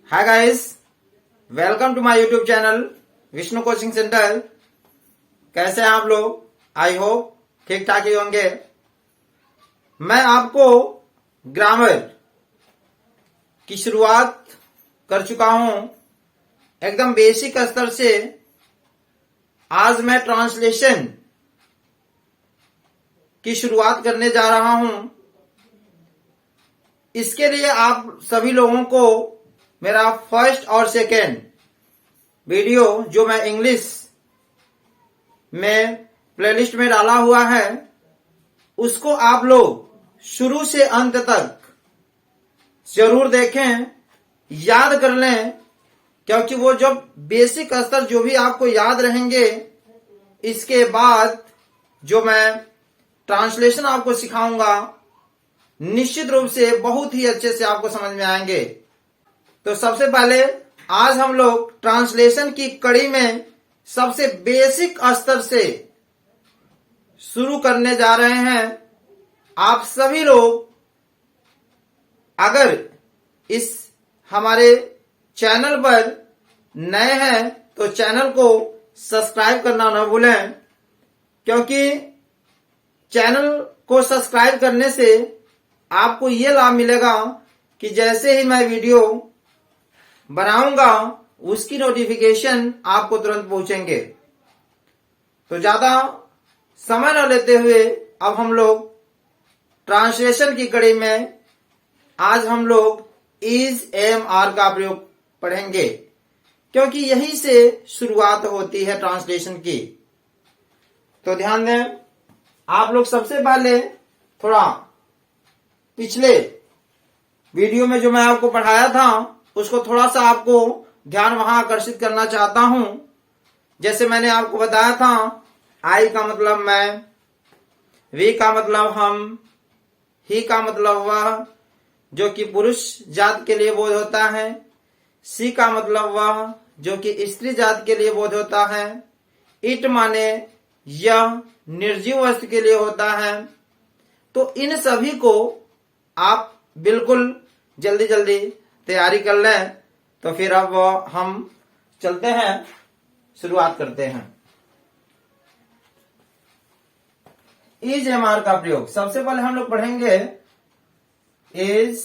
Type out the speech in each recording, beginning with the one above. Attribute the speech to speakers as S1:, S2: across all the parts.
S1: Hi guys, welcome to my YouTube channel Vishnu coaching centre. कैसे हैं आप लोग? आई होप ठीक ठाक ही होंगे। मैं आपको ग्रामर की शुरुआत कर चुका हूं एकदम बेसिक स्तर से। आज मैं ट्रांसलेशन की शुरुआत करने जा रहा हूं। इसके लिए आप सभी लोगों को मेरा फर्स्ट और सेकेंड वीडियो जो मैं इंग्लिश में प्लेलिस्ट में डाला हुआ है उसको आप लोग शुरू से अंत तक जरूर देखें, याद कर लें, क्योंकि वो जब बेसिक स्तर जो भी आपको याद रहेंगे इसके बाद जो मैं ट्रांसलेशन आपको सिखाऊंगा निश्चित रूप से बहुत ही अच्छे से आपको समझ में आएंगे। तो सबसे पहले आज हम लोग ट्रांसलेशन की कड़ी में सबसे बेसिक स्तर से शुरू करने जा रहे हैं। आप सभी लोग अगर इस हमारे चैनल पर नए हैं तो चैनल को सब्सक्राइब करना न भूलें, क्योंकि चैनल को सब्सक्राइब करने से आपको ये लाभ मिलेगा कि जैसे ही मैं वीडियो बनाऊंगा उसकी नोटिफिकेशन आपको तुरंत पहुंचेंगे। तो ज्यादा समय न लेते हुए अब हम लोग ट्रांसलेशन की कड़ी में आज हम लोग इज एम आर का प्रयोग पढ़ेंगे, क्योंकि यहीं से शुरुआत होती है ट्रांसलेशन की। तो ध्यान दें, आप लोग सबसे पहले थोड़ा पिछले वीडियो में जो मैं आपको पढ़ाया था उसको थोड़ा सा आपको ध्यान वहां आकर्षित करना चाहता हूं। जैसे मैंने आपको बताया था, आई का मतलब मैं, वी का मतलब हम, ही का मतलब वह जो कि पुरुष जात के लिए बोध होता है, सी का मतलब वह जो कि स्त्री जात के लिए बोध होता है, इट माने यह निर्जीव वस्तु के लिए होता है। तो इन सभी को आप बिल्कुल जल्दी जल्दी तैयारी कर लें। तो फिर अब हम चलते हैं, शुरुआत करते हैं। इज एम आर का प्रयोग सबसे पहले हम लोग पढ़ेंगे इज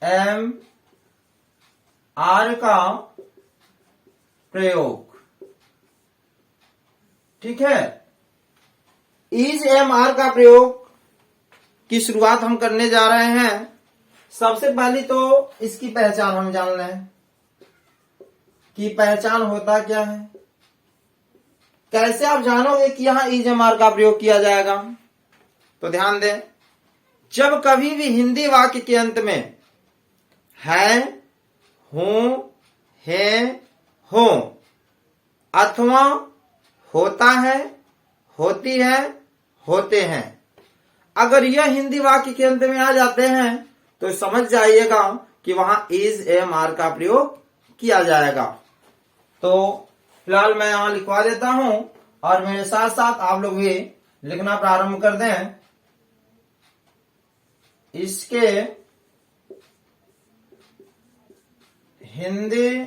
S1: एम आर का प्रयोग। ठीक है, इज एम आर का प्रयोग की शुरुआत हम करने जा रहे हैं। सबसे पहली तो इसकी पहचान हम जान लें कि पहचान होता क्या है। कैसे आप जानोगे कि यहां इज एम आर का प्रयोग किया जाएगा? तो ध्यान दें, जब कभी भी हिंदी वाक्य के अंत में है, हूं, है, हो अथवा होता है, होती है, होते हैं, अगर यह हिंदी वाक्य के अंत में आ जाते हैं तो समझ जाइएगा कि वहां इज एम आर का प्रयोग किया जाएगा। तो फिलहाल मैं यहां लिखवा देता हूं और मेरे साथ साथ आप लोग भी लिखना प्रारंभ कर दें। इसके हिंदी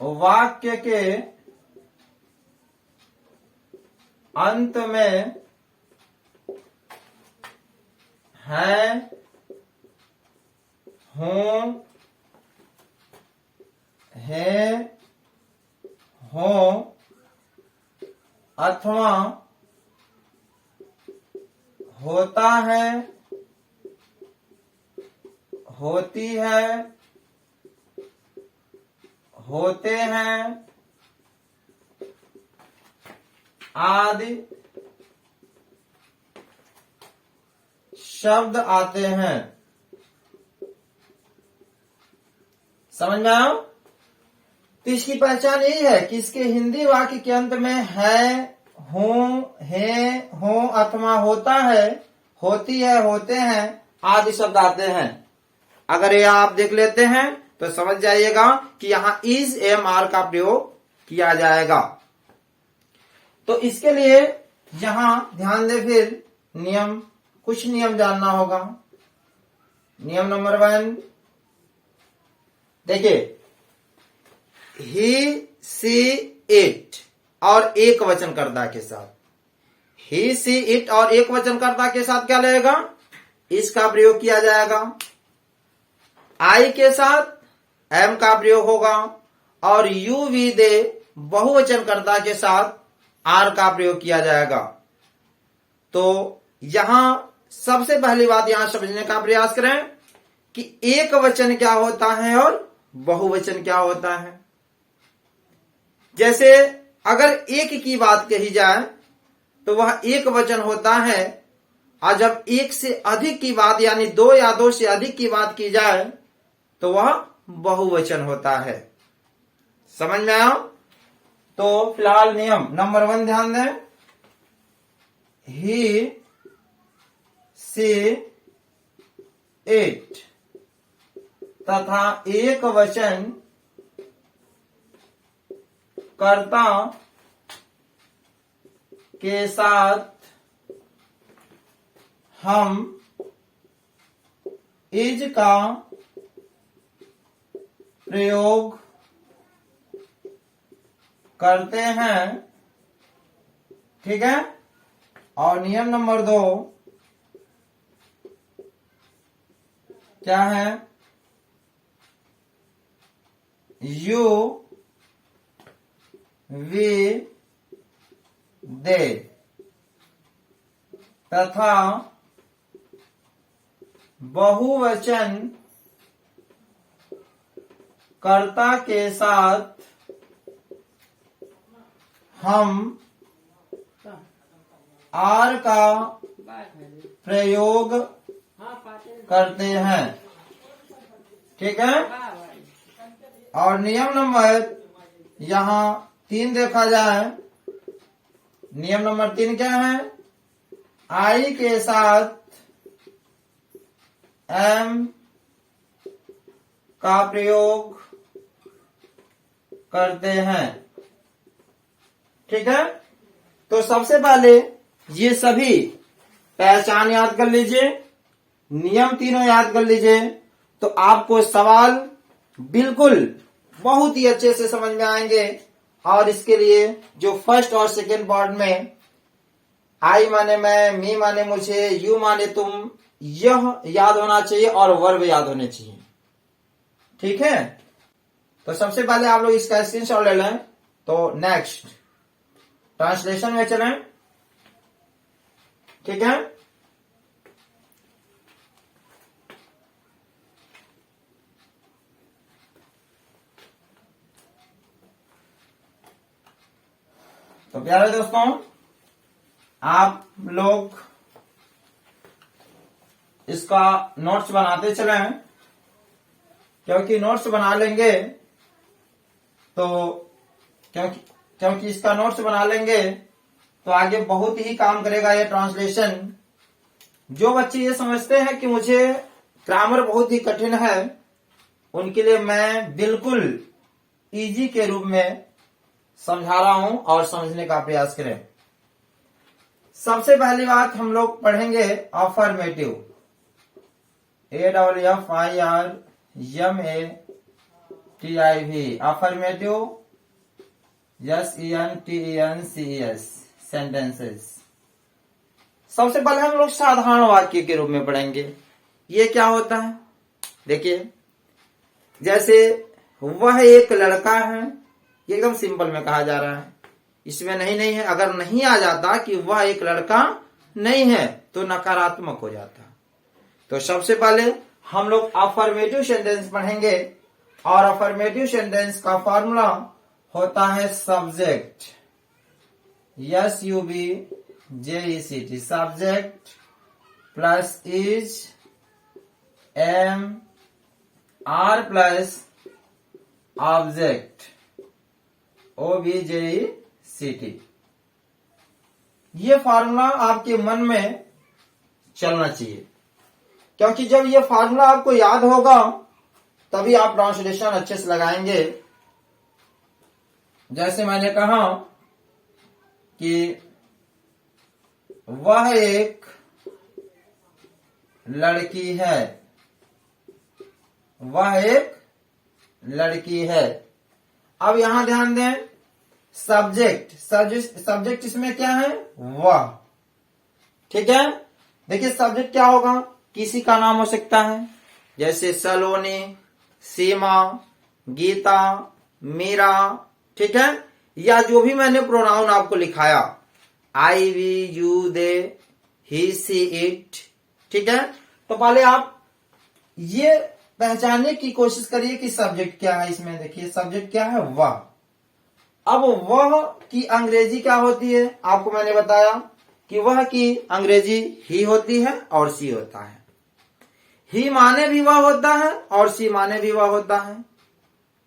S1: वाक्य के अंत में है, हूं, है, हो अथवा होता है, होती है, होते हैं आदि शब्द आते हैं। समझ में आओ? तो इसकी पहचान यही है कि इसके हिंदी वाक्य के अंत में है, हूं, है, हो अथवा होता है, होती है, होते हैं आदि शब्द आते हैं। अगर ये आप देख लेते हैं तो समझ जाइएगा कि यहां इज एम आर का प्रयोग किया जाएगा। तो इसके लिए यहां ध्यान दे, फिर नियम, कुछ नियम जानना होगा। नियम नंबर 1, देखिए ही सी इट और एक वचनकर्ता के साथ, ही सी इट और एक वचनकर्ता के साथ क्या लगेगा, इसका प्रयोग किया जाएगा। आई के साथ एम का प्रयोग होगा और यू वी दे बहुवचनकर्ता के साथ आर का प्रयोग किया जाएगा। तो यहां सबसे पहली बात यहां समझने का प्रयास करें कि एक वचन क्या होता है और बहुवचन क्या होता है। जैसे अगर एक की बात कही जाए तो वह एक वचन होता है, और जब एक से अधिक की बात यानी 2 या 2 से अधिक की बात की जाए तो वह बहुवचन होता है। समझ में आया? तो फिलहाल नियम नंबर 1 ध्यान दें, ही सी इट तथा एक वचन कर्ता के साथ हम इज का प्रयोग करते हैं। ठीक है। और नियम नंबर 2 क्या है, यू वी दे तथा बहुवचन कर्ता के साथ हम आर का प्रयोग करते हैं। ठीक है। और नियम नंबर यहां 3 देखा जाए, नियम नंबर 3 क्या है, आई के साथ एम का प्रयोग करते हैं। ठीक है। तो सबसे पहले ये सभी पहचान याद कर लीजिए, नियम तीनों याद कर लीजिए, तो आपको सवाल बिल्कुल बहुत ही अच्छे से समझ में आएंगे। और इसके लिए जो फर्स्ट और सेकंड पार्ट में आई माने मैं, मी माने मुझे, यू माने तुम, यह याद होना चाहिए और वर्ब याद होने चाहिए। ठीक है। तो सबसे पहले आप लोग इसका स्क्रीनशॉट ले लें। तो नेक्स्ट ट्रांसलेशन में चलें। ठीक है। तो प्यारे दोस्तों, आप लोग इसका नोट्स बनाते चलें, क्योंकि नोट्स बना लेंगे तो क्योंकि इसका नोट्स बना लेंगे तो आगे बहुत ही काम करेगा ये ट्रांसलेशन। जो बच्चे ये समझते हैं कि मुझे ग्रामर बहुत ही कठिन है, उनके लिए मैं बिल्कुल इजी के रूप में समझा रहा हूं और समझने का प्रयास करें। सबसे पहली बात हम लोग पढ़ेंगे affirmative, AFFIRMATIV, affirmative SENTENCES, sentences. सबसे पहले हम लोग साधारण वाक्य के रूप में पढ़ेंगे। ये क्या होता है, देखिए जैसे वह एक लड़का है, ये एकदम सिंपल में कहा जा रहा है, इसमें नहीं है। अगर नहीं आ जाता कि वह एक लड़का नहीं है तो नकारात्मक हो जाता। तो सबसे पहले हम लोग अफर्मेटिव सेंटेंस पढ़ेंगे, और अफर्मेटिव सेंटेंस का फॉर्मूला होता है subject, SUBJECT, subject plus is am are plus object OBJECT। ये फार्मूला आपके मन में चलना चाहिए, क्योंकि जब ये फार्मूला आपको याद होगा तभी आप ट्रांसलेशन अच्छे से लगाएंगे। जैसे मैंने कहा कि वह एक लड़की है, वह एक लड़की है। अब यहां ध्यान दें, सब्जेक्ट इसमें क्या है, वह। ठीक है, देखिए सब्जेक्ट क्या होगा, किसी का नाम हो सकता है, जैसे सलोनी, सीमा, गीता, मीरा। ठीक है, या जो भी मैंने प्रोनाउन आपको लिखाया, I, we, you, they, he, she, it. ठीक है, तो पहले आप ये पहचानने की कोशिश करिए कि सब्जेक्ट क्या है इसमें। देखिए सब्जेक्ट क्या है, वह। अब वह की अंग्रेजी क्या होती है, आपको मैंने बताया कि वह की अंग्रेजी ही होती है और सी होता है। ही माने भी वह होता है और सी माने भी वह होता है।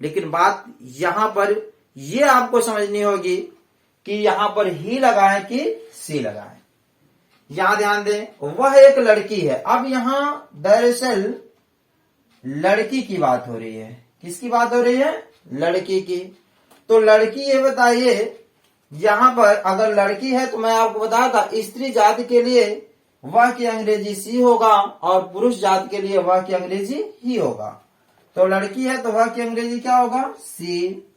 S1: लेकिन बात यहां पर ये आपको समझनी होगी कि यहां पर ही लगाएं कि सी लगाएं। यहां ध्यान दें, वह एक लड़की है। अब यहां दरअसल लड़की की बात हो रही है। किसकी बात हो रही है, लड़की की। तो लड़की, ये बताइए यहां पर अगर लड़की है तो मैं आपको बताया था स्त्री जाति के लिए वह की अंग्रेजी सी होगा और पुरुष जाति के लिए वह की अंग्रेजी ही होगा। तो लड़की है तो वह की अंग्रेजी क्या होगा, सी।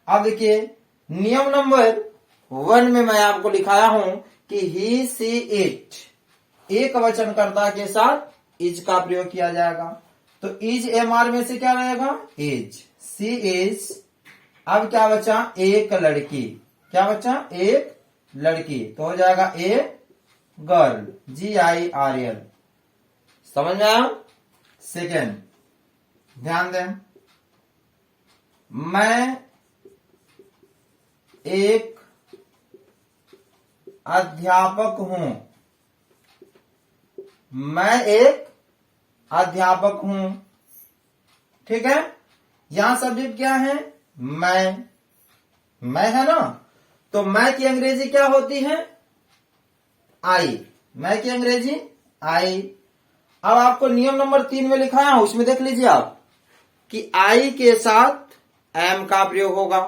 S1: अब देखिए नियम नंबर 1 में मैं आपको लिखाया हूं कि ही, सी, इट एक वचनकर्ता के साथ इज का प्रयोग किया जाएगा। तो इज एमआर में से क्या रहेगा, इज। C is. अब क्या बचा, एक लड़की। क्या बचा, एक लड़की। तो हो जाएगा ए गर्ल, GIRL। समझ में आया। सेकेंड ध्यान दें, मैं एक अध्यापक हूं। मैं एक अध्यापक हूं। ठीक है, यहां सब्जेक्ट क्या है, मैं है ना। तो मैं की अंग्रेजी क्या होती है, आई। मैं की अंग्रेजी आई। अब आपको नियम नंबर 3 में लिखाया हूं, उसमें देख लीजिए आप कि आई के साथ एम का प्रयोग होगा।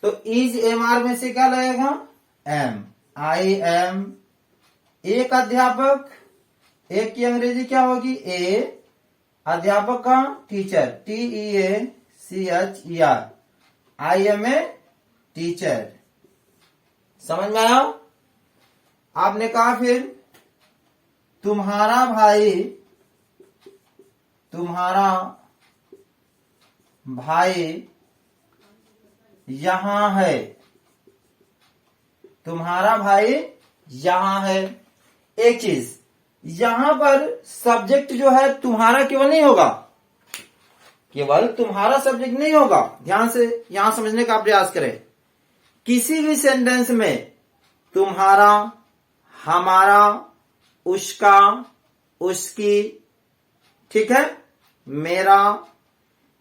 S1: तो इज एमआर में से क्या लगेगा, एम। आई एम एक अध्यापक। एक की अंग्रेजी क्या होगी, ए। अध्यापक का teacher, TEACHER। I am a teacher. समझ में आया। आपने कहा फिर तुम्हारा भाई यहां है। तुम्हारा भाई यहां है। एक चीज यहां पर सब्जेक्ट जो है तुम्हारा केवल नहीं होगा, केवल तुम्हारा सब्जेक्ट नहीं होगा। ध्यान से यहां समझने का प्रयास करें। किसी भी सेंटेंस में तुम्हारा, हमारा, उसका, उसकी, ठीक है, मेरा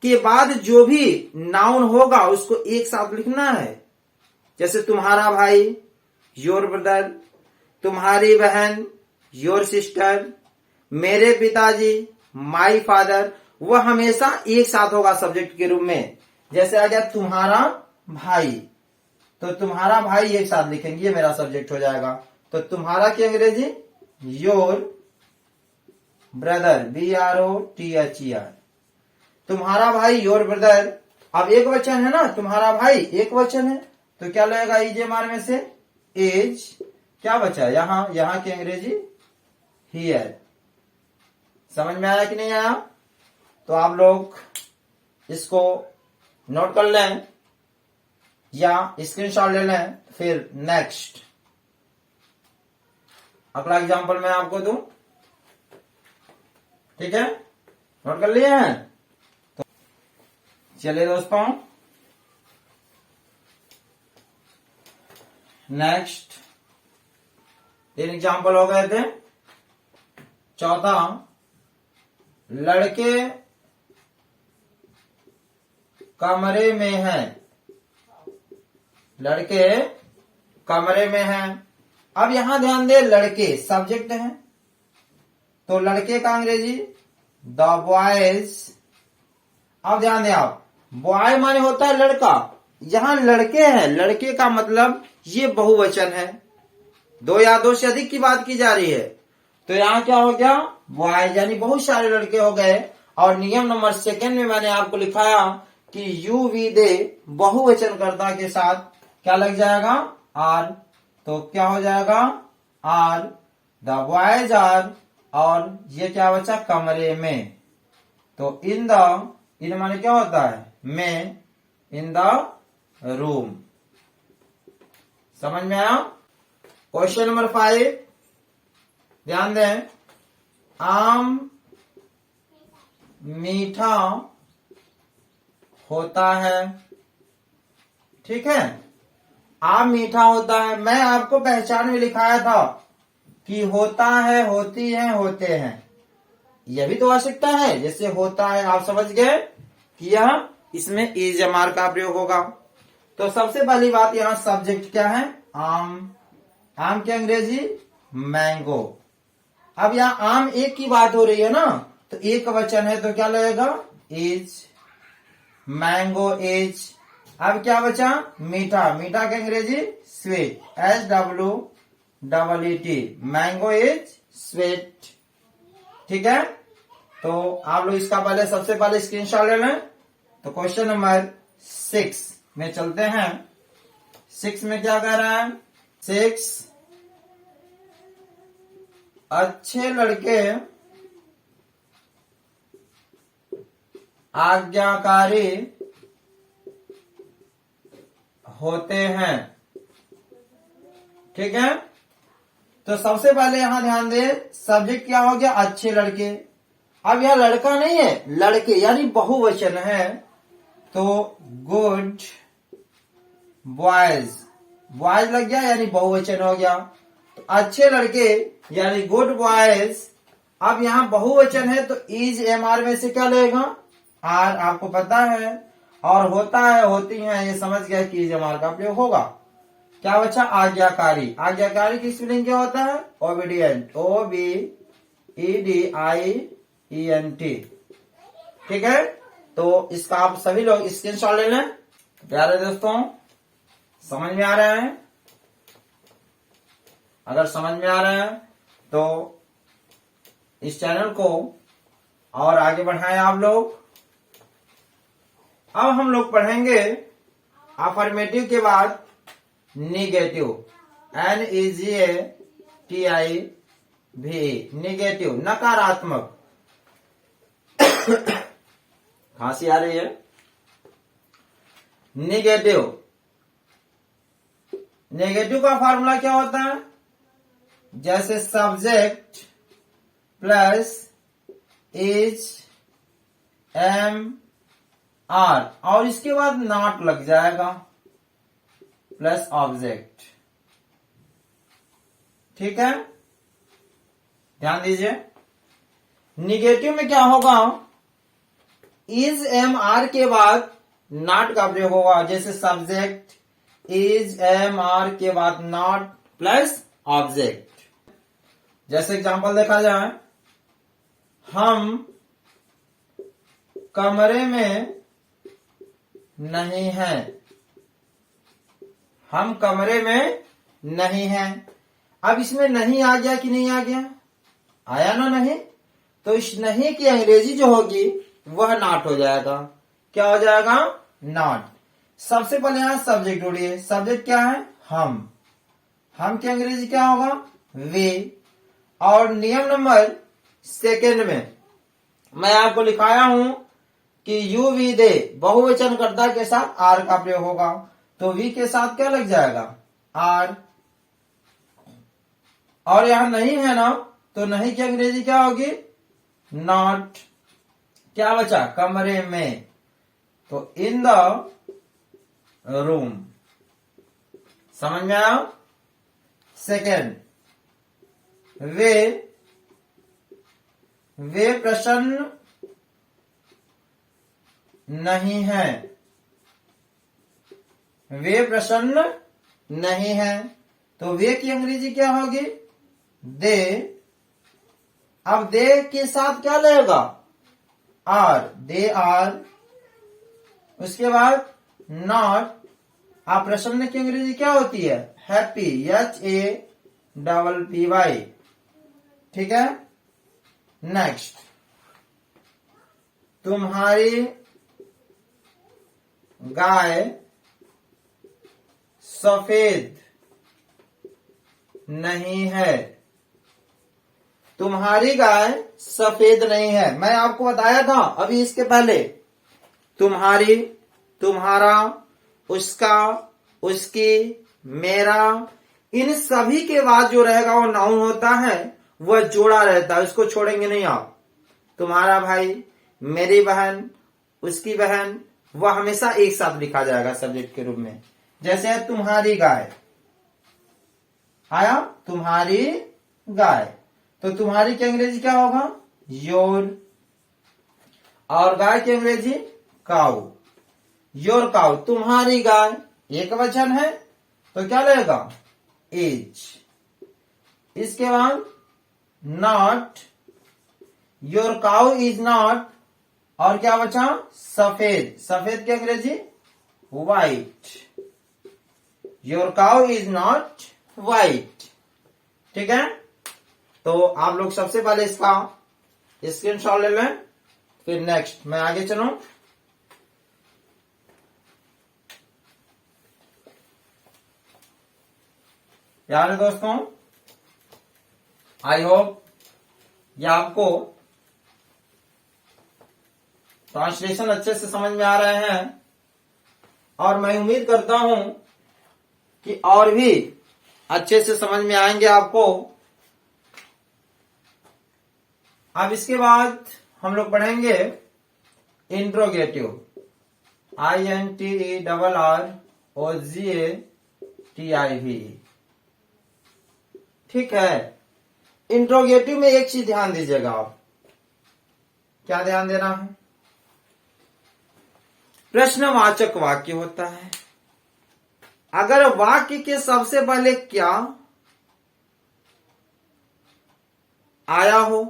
S1: के बाद जो भी नाउन होगा उसको एक साथ लिखना है। जैसे तुम्हारा भाई, योर ब्रदर, तुम्हारी बहन, योर सिस्टर, मेरे पिताजी, माई फादर, वह हमेशा एक साथ होगा सब्जेक्ट के रूप में। जैसे आ गया तुम्हारा भाई, तो तुम्हारा भाई एक साथ लिखेंगे, ये मेरा सब्जेक्ट हो जाएगा। तो तुम्हारा की अंग्रेजी योर ब्रदर, BROTHER। तुम्हारा भाई योर ब्रदर। अब एक वचन है ना, तुम्हारा भाई एक वचन है, तो क्या लगेगा, इज में से एज। क्या बचा यहां की अंग्रेजी हियर। समझ में आया कि नहीं आया। तो आप लोग इसको नोट कर लें या स्क्रीनशॉट ले लें। फिर नेक्स्ट अगला एग्जांपल मैं आपको दूं, ठीक है, नोट कर लिए हैं। तो चलिए दोस्तों, नेक्स्ट 3 एग्जांपल हो गए थे। चौथा, लड़के कमरे में हैं। लड़के कमरे में हैं। अब यहां ध्यान दे, लड़के सब्जेक्ट हैं, तो लड़के का अंग्रेजी द बॉयज। अब ध्यान दें आप, बॉय माने होता है लड़का, यहां लड़के हैं। लड़के का मतलब ये बहुवचन है, 2 या 2 से अधिक की बात की जा रही है। तो यहां क्या हो गया, बॉयज, यानी बहुत सारे लड़के हो गए। और नियम नंबर सेकंड में मैंने आपको लिखाया कि यू वी दे बहुवचन कर्ता के साथ क्या लग जाएगा, आर। तो क्या हो जाएगा, आर द बॉयज आर, और ये क्या बचा, कमरे में। तो इन माने क्या होता है, में, इन द रूम। समझ में आया। क्वेश्चन नंबर 5, ध्यान दें। आम मीठा होता है, ठीक है। आम मीठा होता है। मैं आपको पहचान में लिखाया था कि होता है, होती है, होते हैं, यह भी तो आवश्यकता है। जैसे होता है, आप समझ गए कि यह इसमें इज एमआर का प्रयोग होगा। तो सबसे पहली बात, यहां सब्जेक्ट क्या है, आम। आम की अंग्रेजी मैंगो। अब यहां आम एक की बात हो रही है ना, तो एक वचन है तो क्या लगेगा, इज, मैंगो इज। अब क्या बचा, मीठा। मीठा की अंग्रेजी sweet, SWEET, mango is sweet, ठीक है। तो आप लोग इसका पहले सबसे पहले स्क्रीनशॉट ले लें। तो क्वेश्चन नंबर 6 में चलते हैं। 6 में क्या कह रहा है, 6 अच्छे लड़के आज्ञाकारी होते हैं, ठीक है। तो सबसे पहले यहां ध्यान दे, सब्जेक्ट क्या हो गया, अच्छे लड़के। अब यह लड़का नहीं है, लड़के यानी बहुवचन है। तो गुड बॉयज, बॉयज लग गया यानी बहुवचन हो गया। तो अच्छे लड़के यानी गुड बॉयज। अब यहां बहुवचन है तो इज एमआर में से क्या लेगा, आर, आपको पता है। और होता है, होती है, ये समझ गया कि इज एमआर का प्रयोग होगा। क्या बचा, आज्ञाकारी। आज्ञाकारी की स्पेलिंग क्या होता है, ओबीडियंट, OBEDIENT, ठीक है। तो इसका आप सभी लोग स्क्रीनशॉट ले लें। प्यारे दोस्तों, समझ में आ रहा है। अगर समझ में आ रहा है तो इस चैनल को और आगे बढ़ाएं आप लोग। अब हम लोग पढ़ेंगे अफर्मेटिव के बाद निगेटिव, NEGATIV, निगेटिव, नकारात्मक। खांसी आ रही है। निगेटिव, नेगेटिव का फॉर्मूला क्या होता है, जैसे subject plus is am are, और इसके बाद नॉट लग जाएगा, प्लस ऑब्जेक्ट, ठीक है। ध्यान दीजिए, निगेटिव में क्या होगा, इज एम आर के बाद नॉट का प्रयोग होगा। जैसे सब्जेक्ट इज एम आर के बाद नॉट प्लस ऑब्जेक्ट। जैसे एग्जांपल देखा जाए, हम कमरे में नहीं हैं, हम कमरे में नहीं हैं। अब इसमें नहीं आ गया कि नहीं आ गया, आया ना नहीं। तो इस नहीं की अंग्रेजी जो होगी वह नॉट हो जाएगा। क्या हो जाएगा, नॉट। सबसे पहले यहां सब्जेक्ट ढूंढिए। सब्जेक्ट क्या है, हम की अंग्रेजी क्या होगा, वे। और नियम नंबर सेकंड में मैं आपको लिखाया हूं कि यू वी दे बहुवचन कर्ता के साथ आर का प्रयोग होगा। तो वी के साथ क्या लग जाएगा, आर। और यहां नहीं है ना, तो नहीं की अंग्रेजी क्या होगी, नॉट। क्या बचा, कमरे में, तो इन द रूम। समझ में आया। सेकेंड, वे प्रसन्न नहीं है, वे प्रसन्न नहीं है। तो वे की अंग्रेजी क्या होगी, दे। अब दे के साथ क्या लगेगा, आर, दे आर। उसके बाद नॉट। आप प्रसन्न की अंग्रेजी क्या होती है, हैप्पी, HAPPY, ठीक है। नेक्स्ट, तुम्हारी गाय सफेद नहीं है। तुम्हारी गाय सफेद नहीं है। मैं आपको बताया था अभी इसके पहले, तुम्हारी, तुम्हारा, उसका, उसकी, मेरा, इन सभी के बाद जो रहेगा वो नाउन होता है, वह जोड़ा रहता है, उसको छोड़ेंगे नहीं आप। तुम्हारा भाई, मेरी बहन, उसकी बहन, वह हमेशा एक साथ लिखा जाएगा सब्जेक्ट के रूप में। जैसे तुम्हारी गाय आया, तुम्हारी गाय, तो तुम्हारी की अंग्रेजी क्या होगा? योर। और गाय की अंग्रेजी काऊ, योर काऊ। तुम्हारी गाय एक वचन है तो क्या लगेगा? इज। इसके बाद not, your cow is not, और क्या बचा? सफेद। सफेद की अंग्रेजी white, your cow is not white. ठीक है, तो आप लोग सबसे पहले इसका स्क्रीनशॉट ले लें, फिर नेक्स्ट मैं आगे चलूं। प्यारे दोस्तों, आई होप ये आपको ट्रांसलेशन अच्छे से समझ में आ रहे हैं, और मैं उम्मीद करता हूं कि और भी अच्छे से समझ में आएंगे आपको। अब इसके बाद हम लोग पढ़ेंगे इंट्रोगेटिव, INTERROGATIV। ठीक है, इंट्रोगेटिव में एक चीज ध्यान दीजिएगा आप। क्या ध्यान देना है? प्रश्नवाचक वाक्य होता है। अगर वाक्य के सबसे पहले क्या आया हो,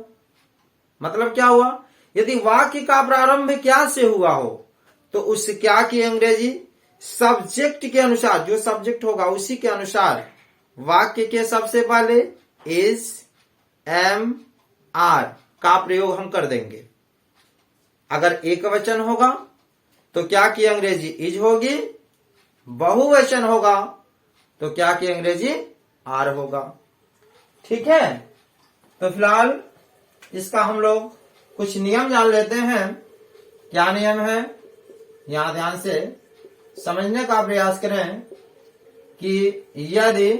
S1: मतलब क्या हुआ? यदि वाक्य का प्रारंभ क्या से हुआ हो, तो उस क्या की अंग्रेजी सब्जेक्ट के अनुसार, जो सब्जेक्ट होगा उसी के अनुसार वाक्य के सबसे पहले इज, एम, आर का प्रयोग हम कर देंगे। अगर एक वचन होगा तो क्या की अंग्रेजी इज होगी, बहुवचन होगा तो क्या की अंग्रेजी आर होगा। ठीक है, तो फिलहाल इसका हम लोग कुछ नियम जान लेते हैं। क्या नियम है, यहां ध्यान से समझने का प्रयास करें कि यदि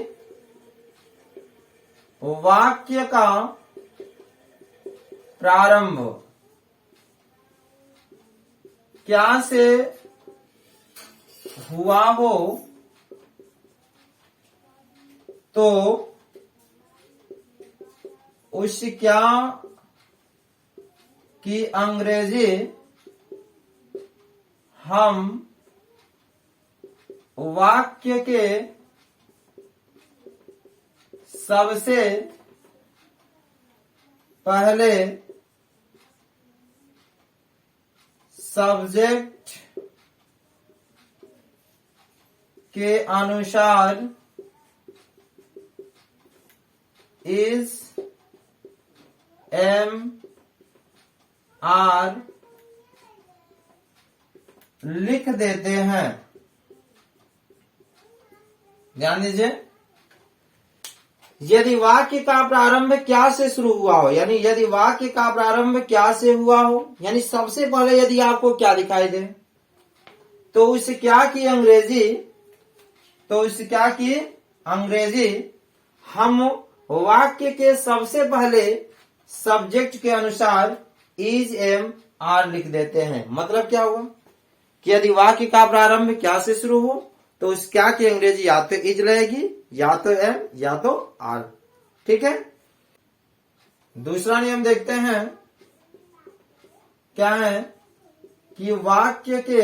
S1: वाक्य का प्रारंभ क्या से हुआ हो, तो उस क्या की अंग्रेजी हम वाक्य के सबसे पहले सब्जेक्ट के अनुसार इज, एम, आर लिख देते हैं। ध्यान दीजिए, यदि वाक्य का प्रारंभ क्या से शुरू हुआ हो, यानी यदि वाक्य का प्रारंभ क्या से हुआ हो, यानी सबसे पहले यदि आपको क्या दिखाई दे, तो उस क्या की अंग्रेजी हम वाक्य के सबसे पहले सब्जेक्ट के अनुसार इज, एम, आर लिख देते हैं। मतलब क्या हुआ कि यदि वाक्य का प्रारंभ क्या से शुरू हो, तो उस क्या की अंग्रेजी या तो इज रहेगी, या तो एम, या तो आर। ठीक है, दूसरा नियम देखते हैं। क्या है कि वाक्य के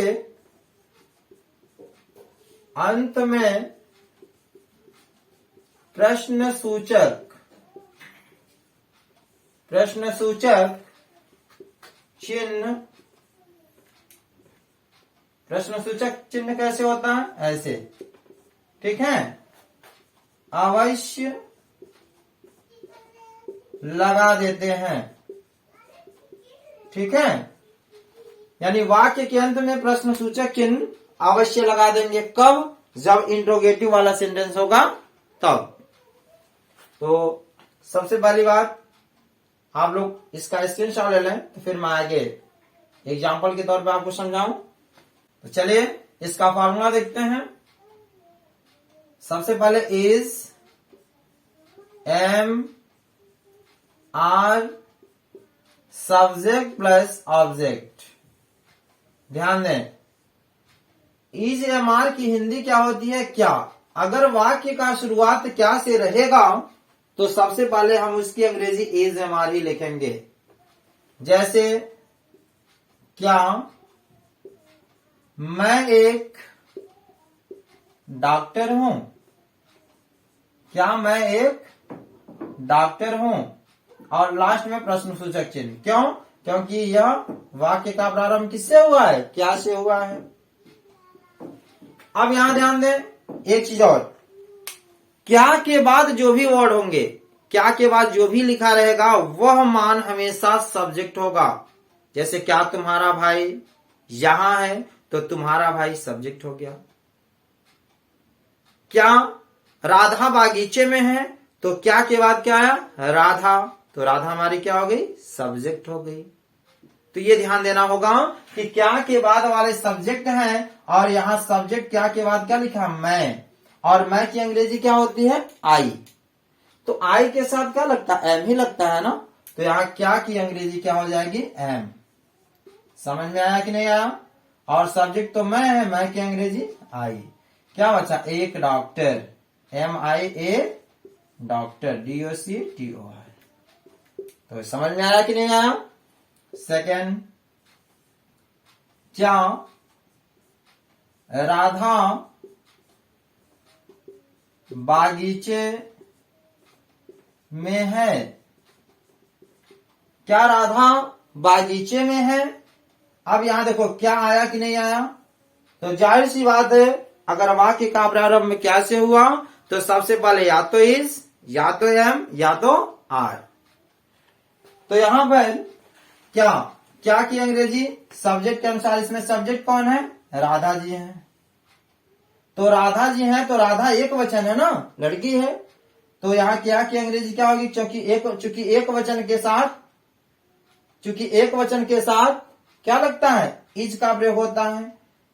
S1: अंत में प्रश्नसूचक चिन्ह, प्रश्नसूचक चिन्ह कैसे होता है? ऐसे। ठीक है, अवश्य लगा देते हैं। ठीक है, यानी वाक्य के अंत में प्रश्न सूचक चिन्ह अवश्य लगा देंगे। कब? जब इंट्रोगेटिव वाला सेंटेंस होगा तब। तो सबसे पहली बात आप लोग इसका स्क्रीनशॉट ले लें, तो फिर मैं आगे एग्जाम्पल के तौर पे आपको समझाऊं। तो चलिए इसका फॉर्मूला देखते हैं। सबसे पहले is am are subject plus object. ध्यान दें, इज एम आर की हिंदी क्या होती है? क्या। अगर वाक्य का शुरुआत क्या से रहेगा तो सबसे पहले हम उसकी अंग्रेजी इज एम आर ही लिखेंगे। जैसे क्या मैं एक डॉक्टर हूं? क्या मैं एक डॉक्टर हूं? और लास्ट में प्रश्न सूचक चिन्ह। क्यों? क्योंकि यह वाक्य का प्रारंभ किससे हुआ है? क्या से हुआ है। अब यहां ध्यान दें एक चीज और, क्या के बाद जो भी वर्ड होंगे, क्या के बाद जो भी लिखा रहेगा वह मान हमेशा सब्जेक्ट होगा। जैसे क्या तुम्हारा भाई यहां है तो तुम्हारा भाई सब्जेक्ट हो गया। क्या राधा बागीचे में है तो क्या के बाद क्या आया? राधा, तो राधा हमारी क्या हो गई? सब्जेक्ट हो गई। तो ये ध्यान देना होगा कि क्या के बाद वाले सब्जेक्ट हैं और यहां सब्जेक्ट क्या के बाद क्या लिखा? मैं। और मैं की अंग्रेजी क्या होती है? आई। तो आई के साथ क्या लगता है? एम ही लगता है ना। तो यहां क्या की अंग्रेजी क्या हो जाएगी? एम। समझ में आया कि नहीं आया? और सब्जेक्ट तो मैं है, मैं की अंग्रेजी आई। क्या बचा? एक डॉक्टर, एम आई ए डॉक्टर, DOCTOR। तो समझ में आया कि नहीं आया? सेकेंड, क्या राधा बागीचे में है? क्या राधा बागीचे में है? अब यहां देखो क्या आया कि नहीं आया? तो जाहिर सी बात है, अगर वाक्य का प्रारंभ क्या से हुआ तो सबसे पहले या तो इज, या तो एम, या तो आर। तो यहां पर क्या की अंग्रेजी सब्जेक्ट के अनुसार, इसमें सब्जेक्ट कौन है? राधा जी हैं। तो राधा जी हैं तो राधा एक वचन है ना, लड़की है। तो यहां क्या की अंग्रेजी क्या होगी? चूंकि एक वचन के साथ क्या लगता है? इज का प्रयोग होता है।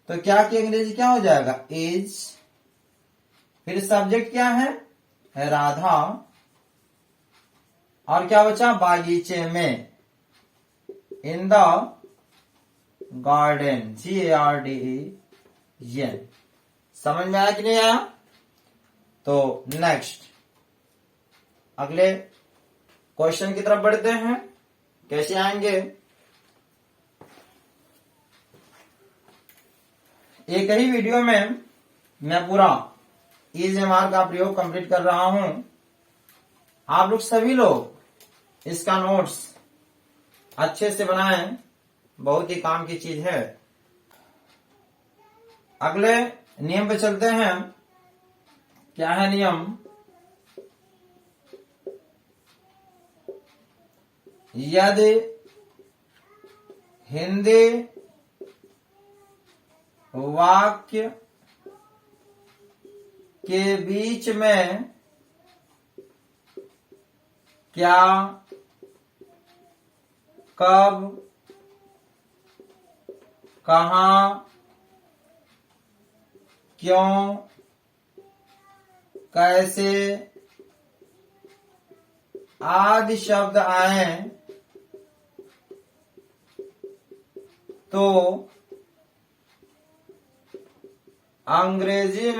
S1: तो क्या की अंग्रेजी क्या हो जाएगा? इज। फिर सब्जेक्ट क्या है? राधा। और क्या बचा? बागीचे में, इन द गार्डन, GARDEN। समझ में आया कि नहीं आया? तो नेक्स्ट अगले क्वेश्चन की तरफ बढ़ते हैं। कैसे आएंगे? एक ही वीडियो में मैं पूरा इज एम आर का प्रयोग कंप्लीट कर रहा हूं। आप लोग सभी लोग इसका नोट्स अच्छे से बनाएं, बहुत ही काम की चीज है। अगले नियम पे चलते हैं। क्या है नियम? यदि हिंदी वाक्य के बीच में क्या, कब, कहां, क्यों, कैसे आदि शब्द आए तो अंग्रेजी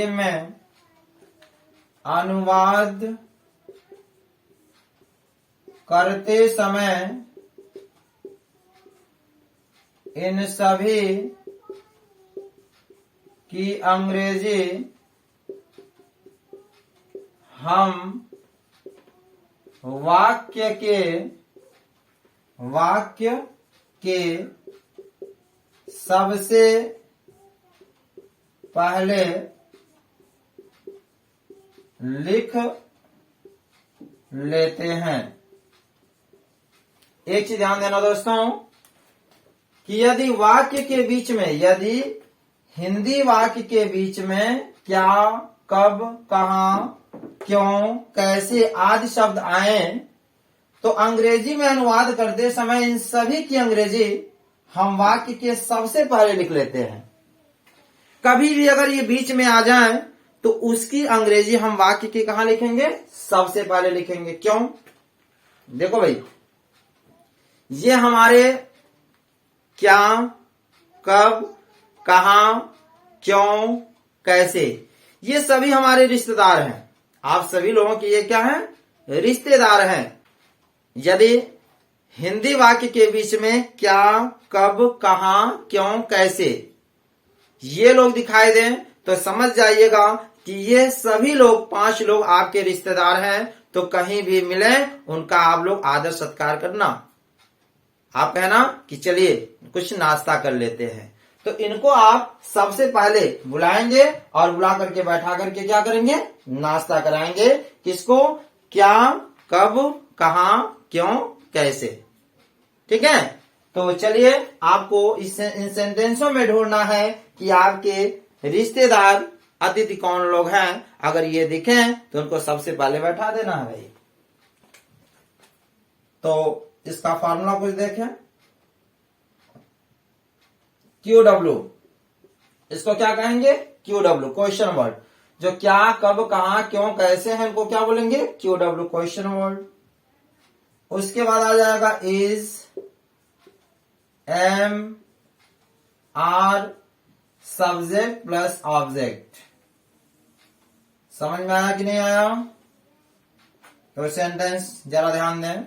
S1: में अनुवाद करते समय इन सभी की अंग्रेजी हम वाक्य के सबसे पहले लिख लेते हैं। एक चीज ध्यान देना दोस्तों कि यदि वाक्य के बीच में, यदि हिंदी वाक्य के बीच में क्या, कब, कहाँ, क्यों, कैसे आदि शब्द आए तो अंग्रेजी में अनुवाद करते समय इन सभी की अंग्रेजी हम वाक्य के सबसे पहले लिख लेते हैं। कभी भी अगर ये बीच में आ जाए तो उसकी अंग्रेजी हम वाक्य के कहां लिखेंगे? सबसे पहले लिखेंगे। क्यों? देखो भाई, ये हमारे क्या, कब, कहां, क्यों, कैसे, ये सभी हमारे रिश्तेदार हैं। आप सभी लोगों के ये क्या है? रिश्तेदार हैं। यदि हिंदी वाक्य के बीच में क्या, कब, कहां, क्यों, कैसे ये लोग दिखाई दें तो समझ जाइएगा कि ये सभी लोग, 5 लोग आपके रिश्तेदार हैं। तो कहीं भी मिले उनका आप लोग आदर सत्कार करना। आप कहना कि चलिए कुछ नाश्ता कर लेते हैं, तो इनको आप सबसे पहले बुलाएंगे और बुला करके बैठा करके क्या करेंगे? नाश्ता कराएंगे। किसको? क्या, कब, कहां, क्यों, कैसे। ठीक है, तो चलिए आपको इन सेंटेंसों में ढूंढना है कि आपके रिश्तेदार अतिथि कौन लोग हैं। अगर ये दिखें तो उनको सबसे पहले बैठा देना है भाई। तो इसका फॉर्मूला कुछ देखें। QW, इसको क्या कहेंगे? QW, question word. जो क्या, कब, कहां, क्यों, कैसे हैं इनको क्या बोलेंगे? QW, question word. उसके बाद आ जाएगा is, am, are, subject plus object. समझ में आया कि नहीं आया? तो सेंटेंस जरा ध्यान दें।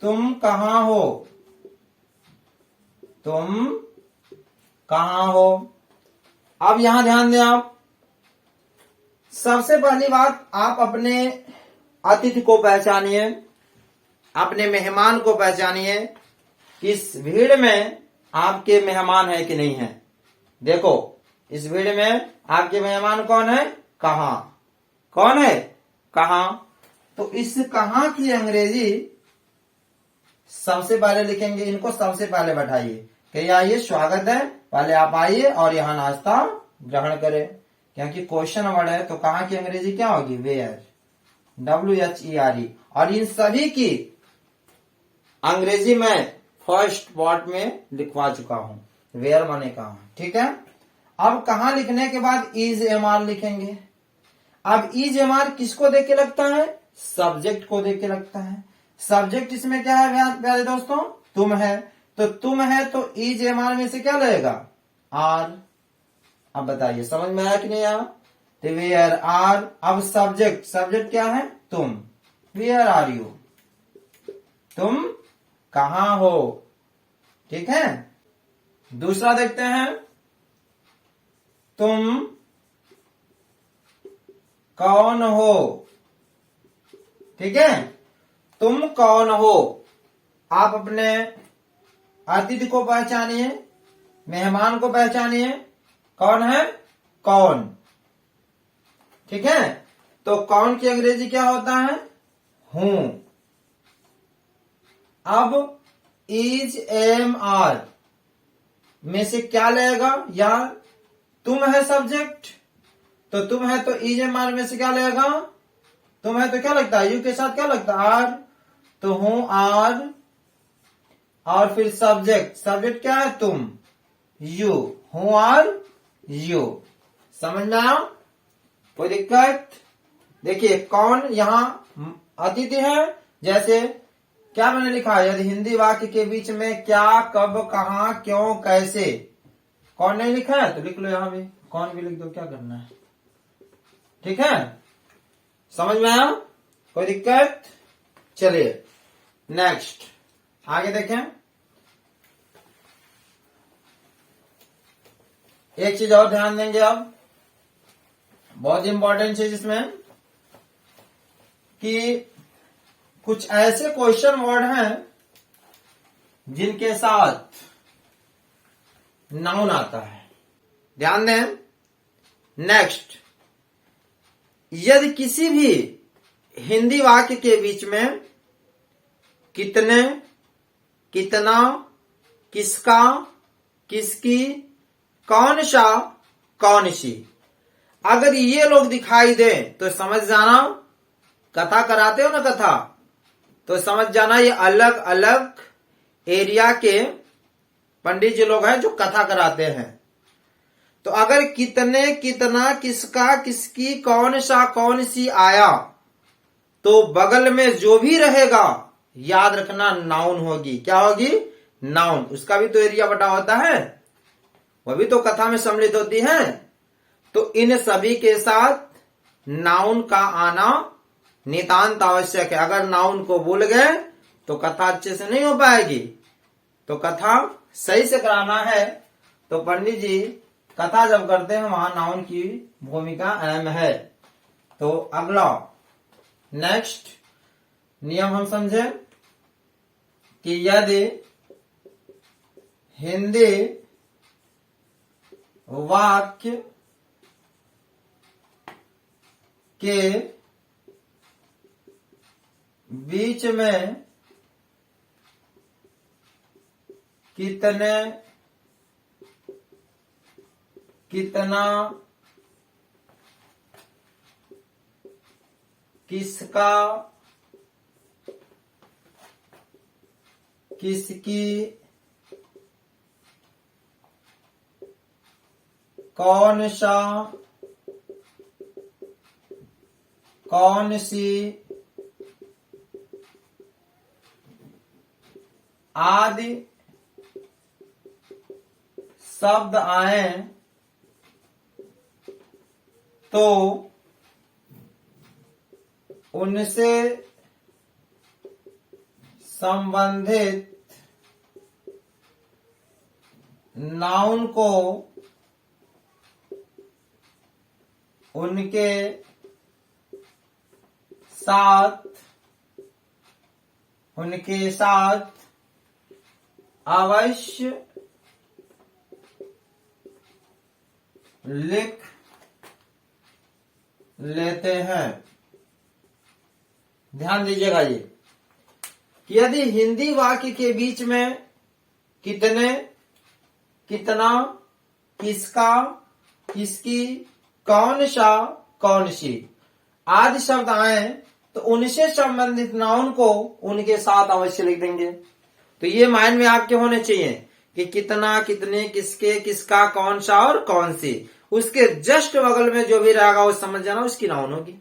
S1: तुम कहां हो? तुम कहां हो? अब यहां ध्यान दें आप। सबसे पहली बात, आप अपने अतिथि को पहचानिए, अपने मेहमान को पहचानिए। इस भीड़ में आपके मेहमान है कि नहीं है? देखो, इस भीड़ में आपके मेहमान कौन है? कहां। कौन है? कहां। तो इस कहां की अंग्रेजी सबसे पहले लिखेंगे। इनको सबसे पहले बैठाइए कि आइए, स्वागत है, पहले आप आइए और यहां नाश्ता ग्रहण करें। क्योंकि क्वेश्चन वर्ड है तो कहां की अंग्रेजी क्या होगी? Where, WHERE। और इन सभी की अंग्रेजी में फर्स्ट पार्ट में लिखवा चुका हूं, वेयर माने कहां। ठीक है, अब कहां लिखने के बाद इज एमआर लिखेंगे। अब इज एमआर किसको देख के लगता है? सब्जेक्ट को देख के लगता है। सब्जेक्ट इसमें क्या है प्यारे दोस्तों? तुम है। तो तुम है तो इज एमआर में से क्या लगेगा? आर। अब बताइए समझ में आया कि नहीं आया? तो वेयर आर। अब सब्जेक्ट, सब्जेक्ट क्या है? तुम। वेयर आर यू, तुम कहां हो। ठीक है, दूसरा देखते हैं। तुम कौन हो? ठीक है, तुम कौन हो। आप अपने अतिथि को पहचानिए, मेहमान को पहचानिए। कौन है? कौन। ठीक है, तो कौन की अंग्रेजी क्या होता है? हूं। अब इज एम आर में से क्या लेगा? या तुम है सब्जेक्ट, तो तुम है तो इज एम आर में से क्या लेगा? तुम है तो क्या लगता है? यू के साथ क्या लगता है? आर। तो हूं आर, और फिर सब्जेक्ट, सब्जेक्ट क्या है? तुम, यू, हूं आर यू। समझ में आया? कोई दिक्कत? देखिए कौन यहां अतिथि है। जैसे क्या मैंने लिखा है? यदि हिंदी वाक्य के बीच में क्या, कब, कहां, क्यों, कैसे, कौन नहीं लिखा है तो लिख लो, यहां भी कौन भी लिख दो, क्या करना है। ठीक है, समझ में आया? कोई दिक्कत? चलिए नेक्स्ट आगे देखें। एक चीज और ध्यान देंगे अब, बहुत इंपॉर्टेंट चीज इसमें, कि कुछ ऐसे क्वेश्चन वर्ड हैं जिनके साथ नाउन आता है। ध्यान दें। नेक्स्ट, यदि किसी भी हिंदी वाक्य के बीच में कितने, कितना, किसका, किसकी, कौन सा, कौन सी, अगर ये लोग दिखाई दे तो समझ जाना कथा कराते हो ना कथा, तो समझ जाना ये अलग अलग एरिया के पंडित जी लोग हैं जो कथा कराते हैं। तो अगर कितने, कितना, किसका, किसकी, कौन सा, कौन सी आया तो बगल में जो भी रहेगा याद रखना नाउन होगी। क्या होगी? नाउन। उसका भी तो एरिया बटा होता है, वह भी तो कथा में सम्मिलित होती है। तो इन सभी के साथ नाउन का आना नितांत आवश्यक है। अगर नाउन को भूल गए तो कथा अच्छे से नहीं हो पाएगी। तो कथा सही से कराना है तो पंडित जी कथा जब करते हैं वहां नाउन की भूमिका अहम है। तो अगला नेक्स्ट नियम हम समझे कि यदि हिंदी वाक्य के बीच में कितने, कितना, किसका, किसकी, कौन सा, कौन सी आदि शब्द आए तो उनसे संबंधित नाउन को उनके साथ अवश्य लिख लेते हैं। ध्यान दीजिएगा ये कि यदि हिंदी वाक्य के बीच में कितने, कितना, किसका, किसकी, कौन सा, कौन सी आदि शब्द आए तो उनसे संबंधित नाउन को उनके साथ अवश्य लिख देंगे। तो ये माइंड में आपके होने चाहिए कि कितना, कितने, किसके, किसका, कौन सा और कौन सी, उसके जस्ट बगल में जो भी रहेगा वो समझ जाना उसकी नाउन होगी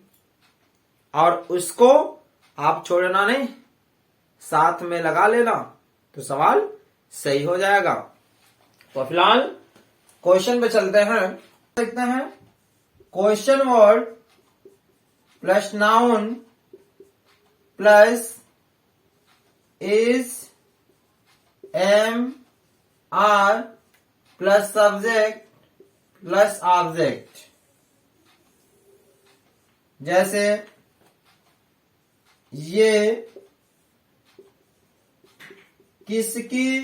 S1: और उसको आप छोड़ना नहीं, साथ में लगा लेना तो सवाल सही हो जाएगा। तो फिलहाल क्वेश्चन पे चलते हैं। देखते हैं question word plus noun plus is, am, are plus subject plus object. जैसे ये किसकी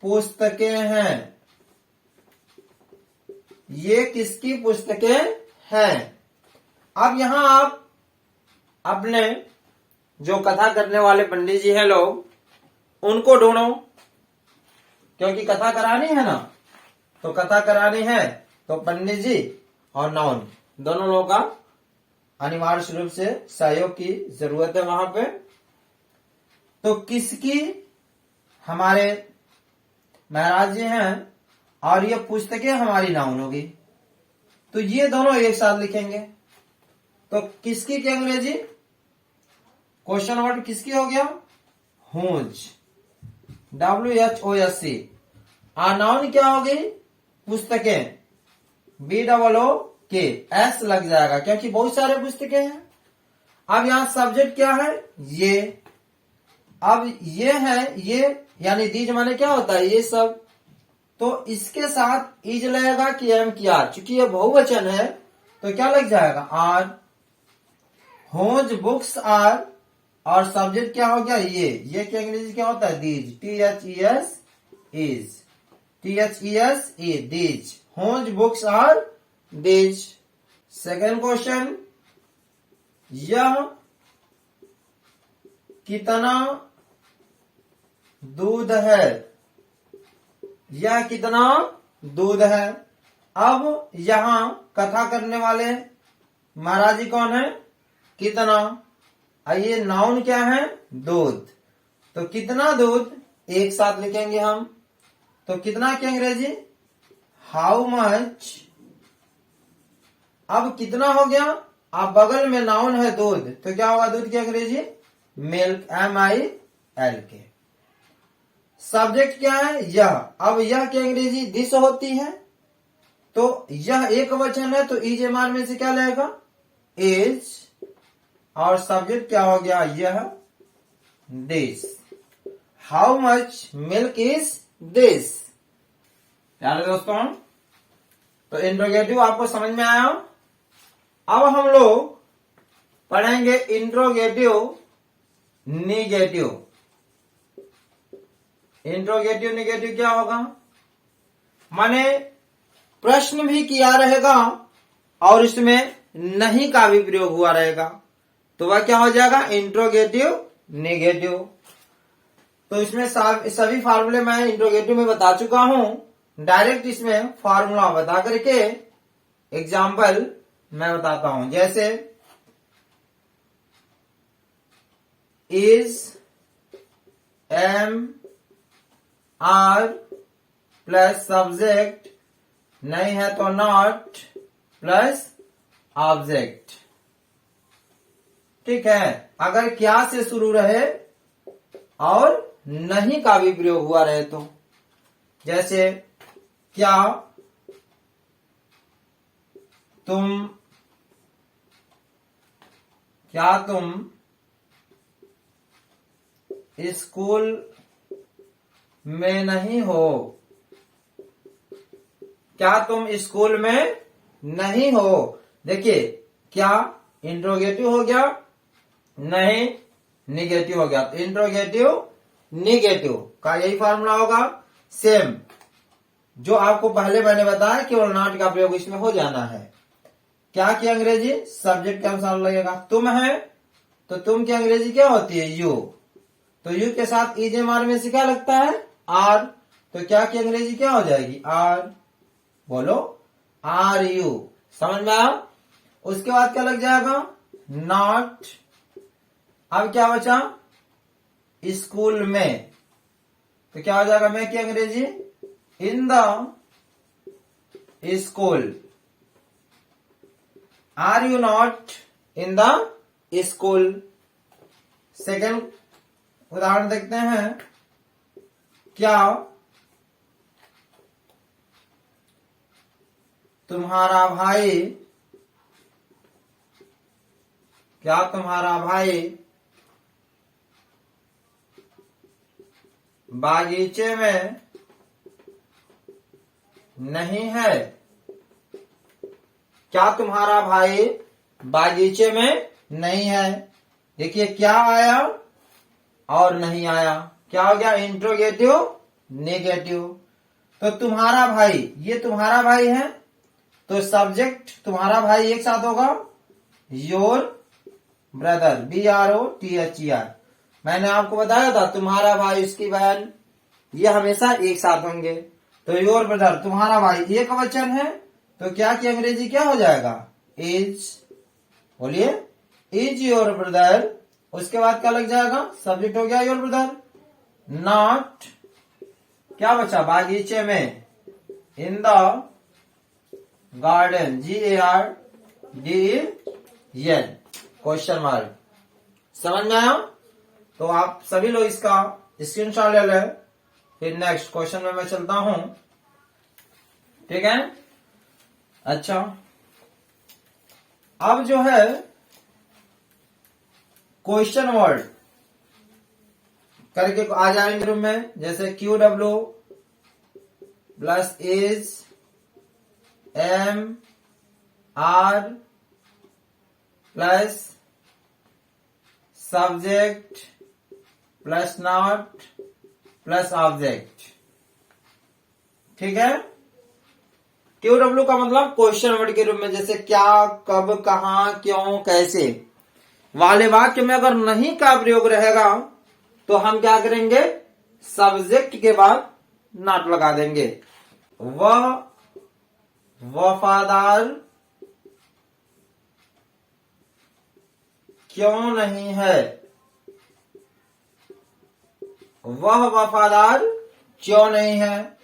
S1: पुस्तकें हैं, ये किसकी पुस्तकें हैं। अब यहां आप अपने जो कथा करने वाले पंडित जी हैं लोग उनको ढूंढो, क्योंकि कथा करानी है ना, तो कथा करानी है तो पंडित जी और नाउन दोनों लोगों का अनिवार्य रूप से सहयोग की जरूरत है वहां पे। तो किसकी हमारे महाराज जी हैं और ये पुस्तकें हमारी नाउन होगी, तो ये दोनों एक साथ लिखेंगे। तो किसकी की अंग्रेजी क्वेश्चन वर्ड किसकी हो गया, हुज, WHOSC। नाउन क्या होगी, पुस्तकें, BOOK, S लग जाएगा क्योंकि बहुत सारे पुस्तकें हैं। अब यहां सब्जेक्ट क्या है, ये, अब ये है, ये यानी दीज माने क्या होता है, ये सब, तो इसके साथ इज लगेगा कि एम की आर, चूंकि ये बहुवचन है तो क्या लग जाएगा, आर। होज बुक्स आर और सब्जेक्ट क्या हो गया, ये की अंग्रेजी क्या होता है, these, THES is, THES is, these, whose books are these. Second question यह कितना दूध है, यह कितना दूध है। अब यहां कथा करने वाले महाराज जी कौन है, कितना। ये नाउन क्या है, दूध। तो कितना दूध एक साथ लिखेंगे हम, तो कितना की अंग्रेजी, हाउ मच। अब कितना हो गया, अब बगल में नाउन है दूध, तो क्या होगा दूध की अंग्रेजी, मिल्क, MILK। सब्जेक्ट क्या है, यह। अब यह की अंग्रेजी दिस होती है, तो यह एक वचन है, तो इज एमआर में से क्या लगेगा, इज। और सब्जेक्ट क्या हो गया, यह this. How much milk is this. प्यारे दोस्तों, तो इंट्रोगेटिव आपको समझ में आया। अब हम लोग पढ़ेंगे इंट्रोगेटिव निगेटिव। इंट्रोगेटिव निगेटिव क्या होगा, माने प्रश्न भी किया रहेगा और इसमें नहीं का भी प्रयोग हुआ रहेगा, तो वह क्या हो जाएगा, इंट्रोगेटिव निगेटिव। तो इसमें सभी फार्मूले मैं इंट्रोगेटिव में बता चुका हूं। डायरेक्ट इसमें फार्मूला बता करके एग्जाम्पल मैं बताता हूं। जैसे is am are plus subject, नहीं है तो नॉट प्लस ऑब्जेक्ट। ठीक है, अगर क्या से शुरू रहे और नहीं का भी प्रयोग हुआ रहे तो, जैसे क्या तुम स्कूल में नहीं हो, क्या तुम स्कूल में नहीं हो। देखिए क्या इंट्रोगेटिव हो गया, नहीं निगेटिव हो गया। तो इंट्रोगेटिव निगेटिव का यही फॉर्मूला होगा, सेम जो आपको पहले मैंने बताया, केवल नॉट का प्रयोग इसमें हो जाना है। क्या की अंग्रेजी सब्जेक्ट के अनुसार लगेगा, तुम है तो तुम की अंग्रेजी क्या होती है, यू। तो यू के साथ इज एम आर में से क्या लगता है, आर। तो क्या की अंग्रेजी क्या हो जाएगी, आर। बोलो, आर यू। समझ में आया। उसके बाद क्या लग जाएगा, नॉट। अब क्या बचा, स्कूल में, तो क्या हो जाएगा, मैं की अंग्रेजी in the school. Are you not in the school. Second उदाहरण देखते हैं, क्या तुम्हारा भाई बागीचे में नहीं है, क्या तुम्हारा भाई बागीचे में नहीं है। देखिए क्या आया और नहीं आया, क्या हो गया, इंट्रोगेटिव नेगेटिव। तो तुम्हारा भाई, ये तुम्हारा भाई है, तो सब्जेक्ट तुम्हारा भाई एक साथ होगा, योर ब्रदर, BROTHER। मैंने आपको बताया था तुम्हारा भाई उसकी बहन, ये हमेशा एक साथ होंगे। तो योर ब्रदर तुम्हारा भाई एक वचन है, तो क्या की अंग्रेजी क्या हो जाएगा, इज। बोलिए, इज योर ब्रदर। उसके बाद क्या लग जाएगा, सब्जेक्ट हो गया योर ब्रदर। नॉट, क्या बचा, बागीचे में, in the garden, GARDEN question mark. समझ में आया। तो आप सभी लोग इसका स्क्रीनशॉट ले लें, फिर नेक्स्ट क्वेश्चन में मैं चलता हूं। ठीक है, अच्छा अब जो है क्वेश्चन वर्ड करके आ जाएंगे रूम में, जैसे QW plus is MR plus subject plus not plus object. ठीक है, QW का मतलब क्वेश्चन वर्ड के रूप में, जैसे क्या, कब, कहां, क्यों, कैसे। वाले वाक्य में अगर नहीं का प्रयोग रहेगा तो हम क्या करेंगे, सब्जेक्ट के बाद नॉट लगा देंगे। वह वफादार क्यों नहीं है, वह वफादार क्यों नहीं है।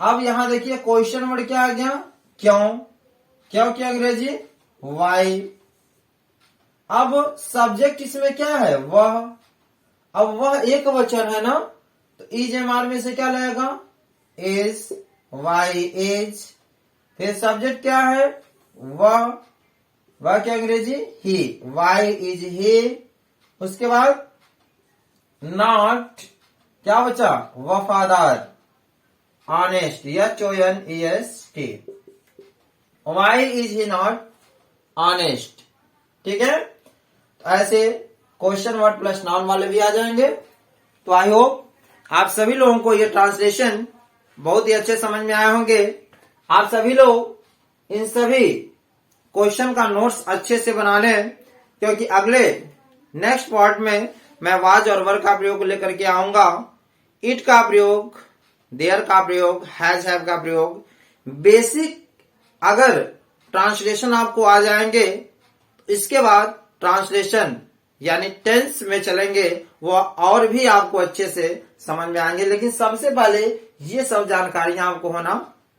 S1: अब यहां देखिए क्वेश्चन वर्ड क्या आ गया, क्यों। क्यों की अंग्रेजी वाई। अब सब्जेक्ट इसमें क्या है, वह। अब वह एक वचन है ना, तो इज एमआर में से क्या लगेगा, इज, वाई इज। फिर सब्जेक्ट क्या है, वह की अंग्रेजी ही, वाई इज ही। उसके बाद नॉट क्या बचा, वफादार, honest, HONEST। Why is he not honest. ठीक है, तो ऐसे क्वेश्चन वर्ड प्लस नाउन वाले भी आ जाएंगे। तो आई होप आप सभी लोगों को ये ट्रांसलेशन बहुत ही अच्छे समझ में आए होंगे। आप सभी लोग इन सभी क्वेश्चन का नोट्स अच्छे से बना लें, क्योंकि अगले नेक्स्ट पार्ट में मैं वाज और वर का प्रयोग लेकर के आऊंगा। इट का प्रयोग, देयर का प्रयोग, हैज हैव का प्रयोग, बेसिक अगर ट्रांसलेशन आपको आ जाएंगे तो इसके बाद ट्रांसलेशन यानी टेंस में चलेंगे, वो और भी आपको अच्छे से समझ में आएंगे। लेकिन सबसे पहले ये सब जानकारियां आपको होना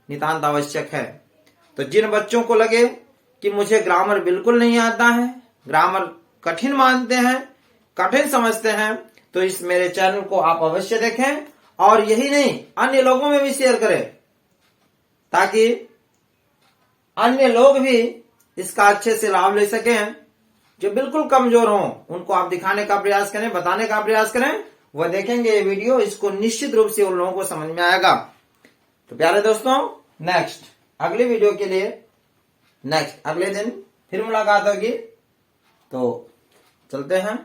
S1: नितांत आवश्यक है। तो जिन बच्चों को लगे कि मुझे ग्रामर बिल्कुल नहीं आता है, ग्रामर कठिन मानते हैं, कठिन समझते हैं, तो इस मेरे चैनल को आप अवश्य देखें और यही नहीं अन्य लोगों में भी शेयर करें, ताकि अन्य लोग भी इसका अच्छे से लाभ ले सकें। जो बिल्कुल कमजोर हों उनको आप दिखाने का प्रयास करें, बताने का प्रयास करें, वह देखेंगे ये वीडियो, इसको निश्चित रूप से उन लोगों को समझ में आएगा। तो प्यारे दोस्तों, नेक्स्ट अगले वीडियो के लिए नेक्स्ट अगले दिन फिर मुलाकात होगी। तो चलते हैं।